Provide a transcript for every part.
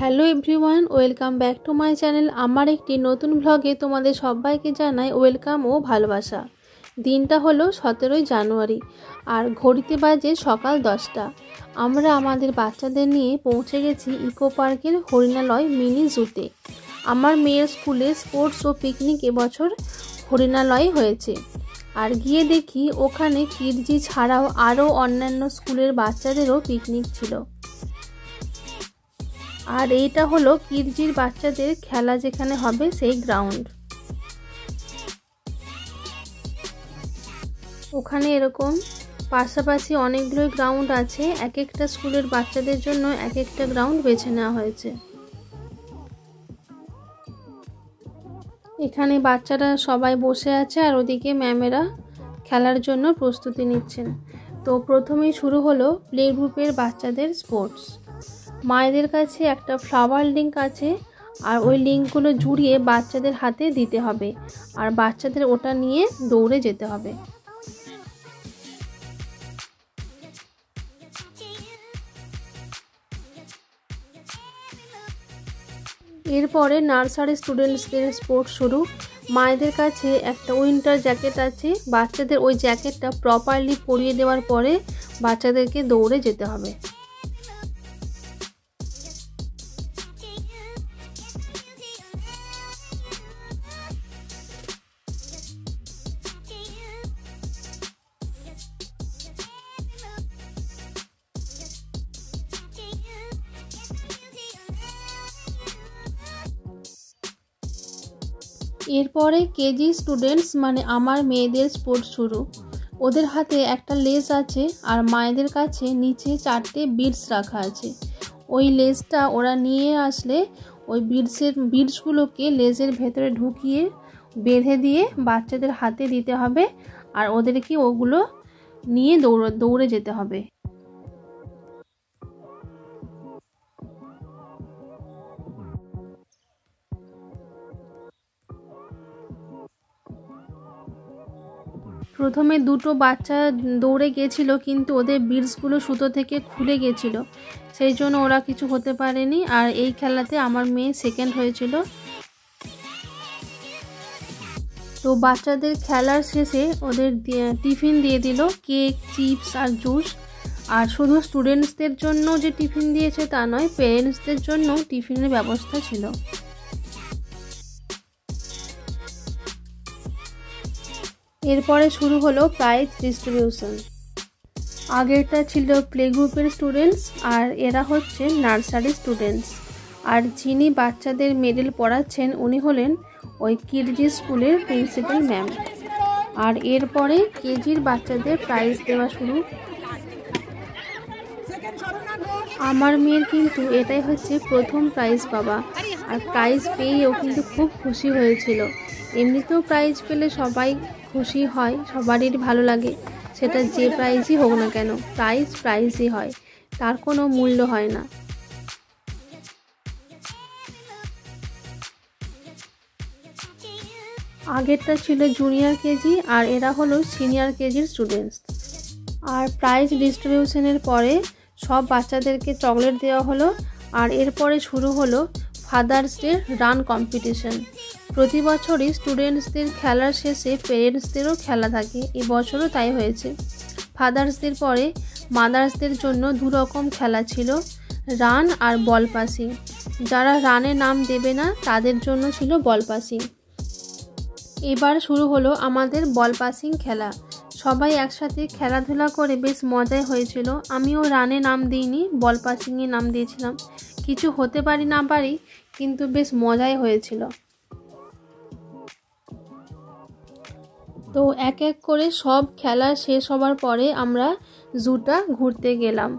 Hello everyone, welcome back to my channel. আমার একটি নতুন ব্লগে তোমাদের সবাইকে জানাই ওয়েলকাম ও ভালোবাসা। দিনটা হলো 17ই জানুয়ারি আর ঘড়িতে বাজে সকাল 10টা। আমরা আমাদের বাচ্চাদের নিয়ে পৌঁছে গেছি ইকো পার্কের হরিণালয় মিনি জুতে। আমার মেয়ের স্কুলে স্পোর্টস ও পিকনিক এবছর হরিণালয় হয়েছে। আর গিয়ে দেখি ওখানে কিডজি ছাড়াও আরও অন্যান্য স্কুলের বাচ্চাদেরও পিকনিক ছিল। আর এইটা হলো কিডজির বাচ্চাদের খেলা যেখানে হবে সেই গ্রাউন্ড। ওখানে এরকম পাশাপাশি অনেকগুলো গ্রাউন্ড আছে, এক একটা স্কুলের বাচ্চাদের জন্য এক একটা গ্রাউন্ড বেছে নেওয়া হয়েছে। এখানে বাচ্চারা সবাই বসে আছে আর ওদিকে ম্যামেরা খেলার জন্য প্রস্তুতি নিচ্ছেন। তো প্রথমেই শুরু হলো প্লে গ্রুপের বাচ্চাদের স্পোর্টস। মায়েদের কাছে একটা ফ্লাওয়ার লিঙ্ক আছে আর ওই লিঙ্কগুলো জুড়িয়ে বাচ্চাদের হাতে দিতে হবে আর বাচ্চাদের ওটা নিয়ে দৌড়ে যেতে হবে। এরপরে নার্সারি স্টুডেন্টসদের স্পোর্টস শুরু। মায়েদের কাছে একটা উইন্টার জ্যাকেট আছে, বাচ্চাদের ওই জ্যাকেটটা প্রপারলি পরিয়ে দেওয়ার পরে বাচ্চাদেরকে দৌড়ে যেতে হবে। এরপরে কেজি স্টুডেন্টস মানে আমার মেয়েদের স্পোর্টস শুরু। ওদের হাতে একটা লেস আছে আর মায়েদের কাছে নিচে 4টে বিডস রাখা আছে। ওই লেসটা ওরা নিয়ে আসলে ওই বিডসগুলোকে লেজের ভেতরে ঢুকিয়ে বেঁধে দিয়ে বাচ্চাদের হাতে দিতে হবে আর ওদেরকে ওগুলো নিয়ে দৌড়ে যেতে হবে। প্রথমে দুটো বাচ্চা দৌড়ে গেছিল কিন্তু ওদের বিডসগুলো সুতো থেকে খুলে গেছিল, সেই জন্য ওরা কিছু হতে পারেনি। আর এই খেলাতে আমার মেয়ে সেকেন্ড হয়েছিল। তো বাচ্চাদের খেলার শেষে ওদের টিফিন দিয়ে দিল, কেক, চিপস আর জুস। আর শুধু স্টুডেন্টসদের জন্য যে টিফিন দিয়েছে তা নয়, পেরেন্টসদের জন্য টিফিনের ব্যবস্থা ছিল। এরপরে শুরু হলো প্রাইজ ডিস্ট্রিবিউশন। আগেরটা ছিল প্লে গ্রুপের স্টুডেন্টস আর এরা হচ্ছে নার্সারি স্টুডেন্টস। আর যিনি বাচ্চাদের মেডেল পড়াচ্ছেন উনি হলেন ওই কিডজি স্কুলের প্রিন্সিপাল ম্যাম। আর এরপরে কেজির বাচ্চাদের প্রাইজ দেওয়া শুরু। আমার মেয়ের কিন্তু এটাই হচ্ছে প্রথম প্রাইজ পাওয়া, আর প্রাইজ পেয়েও কিন্তু খুব খুশি হয়েছিল। এমনিতেও প্রাইজ পেলে সবাই খুশি হয়, সবারই ভালো লাগে, সেটা যে প্রাইজই হোক না কেন, প্রাইজই হয়, তার কোনো মূল্য হয় না। আগেরটা ছিল জুনিয়র কেজি আর এরা হলো সিনিয়র কেজির স্টুডেন্টস। আর প্রাইজ ডিস্ট্রিবিউশনের পরে সব বাচ্চাদেরকে চকলেট দেওয়া হলো। আর এরপরে শুরু হলো ফাদার্স ডে রান কম্পিটিশন। প্রতি বছরই স্টুডেন্টসদের খেলার শেষে পেরেন্টসদেরও খেলা থাকে, এবছরও তাই হয়েছে। ফাদার্স ডের পরে মাদার্সদের জন্য 2 রকম খেলা ছিল, রান আর বল পাসিং। যারা রানে নাম দেবে না তাদের জন্য ছিল বল পাসিং। এবার শুরু হলো আমাদের বল পাসিং খেলা। সবাই একসাথে খেলাধুলা করে বেশ মজাই হয়েছিল। আমিও রানে নাম দিইনি, বল পাসিংয়ে নাম দিয়েছিলাম। কিছু হতে পারি না পারি, কিন্তু বেশ মজাই হয়েছিল। তো এক এক করে সব খেলা শেষ হবার পরে আমরা জুটা ঘুরতে গেলাম।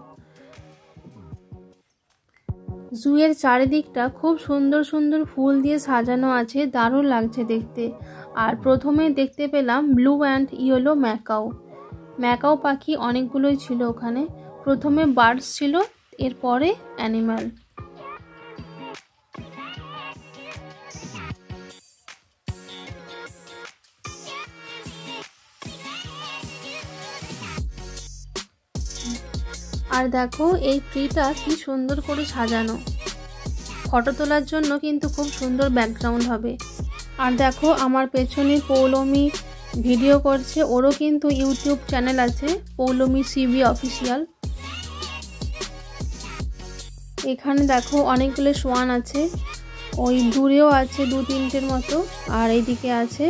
জুয়ের চারিদিকটা খুব সুন্দর সুন্দর ফুল দিয়ে সাজানো আছে, দারুণ লাগছে দেখতে। আর প্রথমে দেখতে পেলাম ব্লু অ্যান্ড ইয়েলো ম্যাকাও পাখি অনেকগুলোই ছিল ওখানে। প্রথমে বার্ডস ছিল, এরপরে অ্যানিম্যাল। আর দেখো এই ট্রিটা কি সুন্দর করে সাজানো। ফটো তোলার জন্য কিন্তু খুব সুন্দর ব্যাকগ্রাউন্ড হবে। আর দেখো আমার পেছনে পৌলমী ভিডিও করছে, ওরও কিন্তু ইউটিউব চ্যানেল আছে, পৌলমী সিবি অফিসিয়াল। এখানে দেখো অনেকগুলো সোয়ান আছে, ওই দূরেও আছে 2-3টের মতো, আর এইদিকে আছে।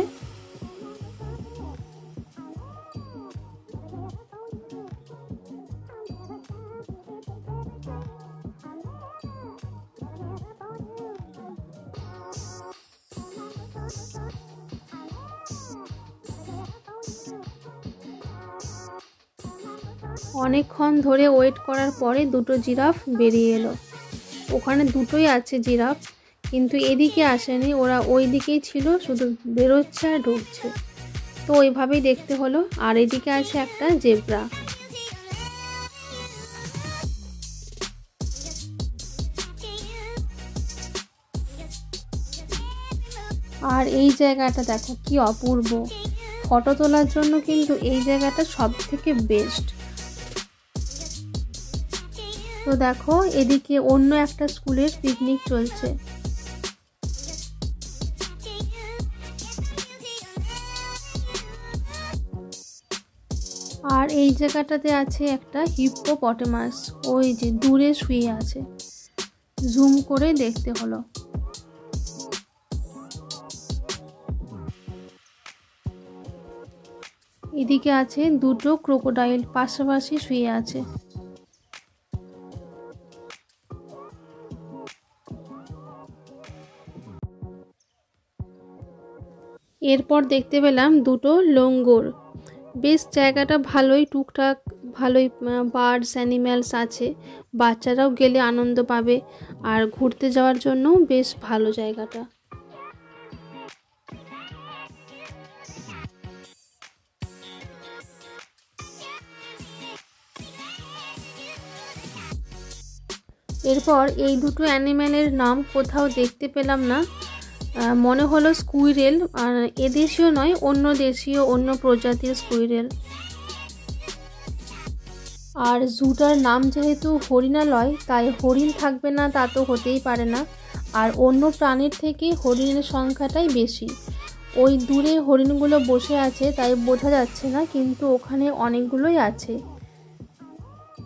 অনেকক্ষণ ধরে ওয়েট করার পরে দুটো জিরাফ বেরিয়ে এলো। ওখানে দুটোই আছে জিরাফ, কিন্তু এদিকে আসেনি, ওরা ওই দিকেই ছিল, শুধু বেরোচ্ছে আর ঢুকছে, তো ওইভাবেই দেখতে হলো। আর এদিকে আছে একটা জেব্রা। আর এই জায়গাটা দেখো কি অপূর্ব, ফটো তোলার জন্য কিন্তু এই জায়গাটা সব থেকে বেস্ট। তো দেখো এদিকে অন্য একটা স্কুলের পিকনিক চলছে। আর এই জায়গাটাতে আছে একটা হিপ্পোপটেমাস, ওই যে দূরে শুয়ে আছে, জুম করে দেখতে হলো। এদিকে আছে দুটো ক্রোকোডাইল, পাশাপাশি শুয়ে আছে। এরপর দেখতে পেলাম দুটো লঙ্গর। বেশ জায়গাটা ভালোই, টুকটাক ভালোই বার্ডস অ্যানিম্যালস আছে, বাচ্চারাও গেলে আনন্দ পাবে, আর ঘুরতে যাওয়ার জন্যও বেশ ভালো জায়গাটা। এরপর এই দুটো অ্যানিম্যালের নাম কোথাও দেখতে পেলাম না, মনে হলো স্কুইরেল, আর এদেশীয় নয়, অন্য দেশীয় অন্য প্রজাতির স্কুইরেল। আর জুটার নাম যেহেতু হরিণালয়, তাই হরিণ থাকবে না তা তো হতেই পারে না, আর অন্য প্রাণীর থেকে হরিণের সংখ্যাটাই বেশি। ওই দূরে হরিণগুলো বসে আছে তাই বোঝা যাচ্ছে না, কিন্তু ওখানে অনেকগুলোই আছে।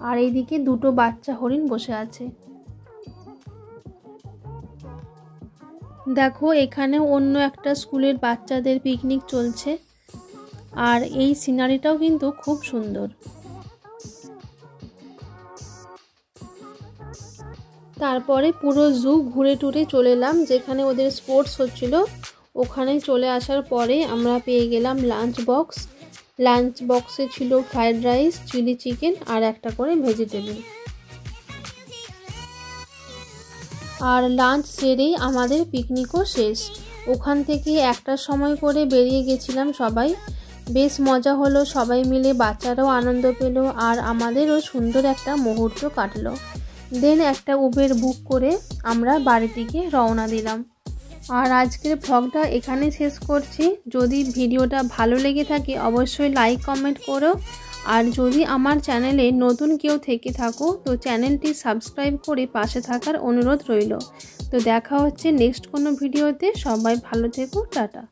আর এইদিকে দুটো বাচ্চা হরিণ বসে আছে। দেখো এখানে অন্য একটা স্কুলের বাচ্চাদের পিকনিক চলছে, আর এই সিনারিটাও কিন্তু খুব সুন্দর। তারপরে পুরো জু ঘুরে টুরে চলে এলাম, যেখানে ওদের স্পোর্টস হচ্ছিল। ওখানে চলে আসার পরে আমরা পেয়ে গেলাম লাঞ্চ বক্স। লাঞ্চ বক্সে ছিল ফ্রাইড রাইস, চিলি চিকেন আর একটা করে ভেজিটেবল। আর লাঞ্চ সেরেই আমাদের পিকনিকও শেষ। ওখান থেকে 1টার সময় করে বেরিয়ে গেছিলাম সবাই। বেশ মজা হলো, সবাই মিলে, বাচ্চারাও আনন্দ পেল, আর আমাদেরও সুন্দর একটা মুহূর্ত কাটলো। দেন একটা উবের বুক করে আমরা বাড়ির দিকে রওনা দিলাম। আর আজকের ভ্লগটা এখানে শেষ করছি। যদি ভিডিওটা ভালো লেগে থাকে অবশ্যই লাইক কমেন্ট করো, আর যদি আমার চ্যানেলে নতুন কেউ থেকে থাকো তো চ্যানেলটি সাবস্ক্রাইব করে পাশে থাকার অনুরোধ রইল। তো দেখা হচ্ছে নেক্সট কোনো ভিডিওতে। সবাই ভালো থেকো, টাটা।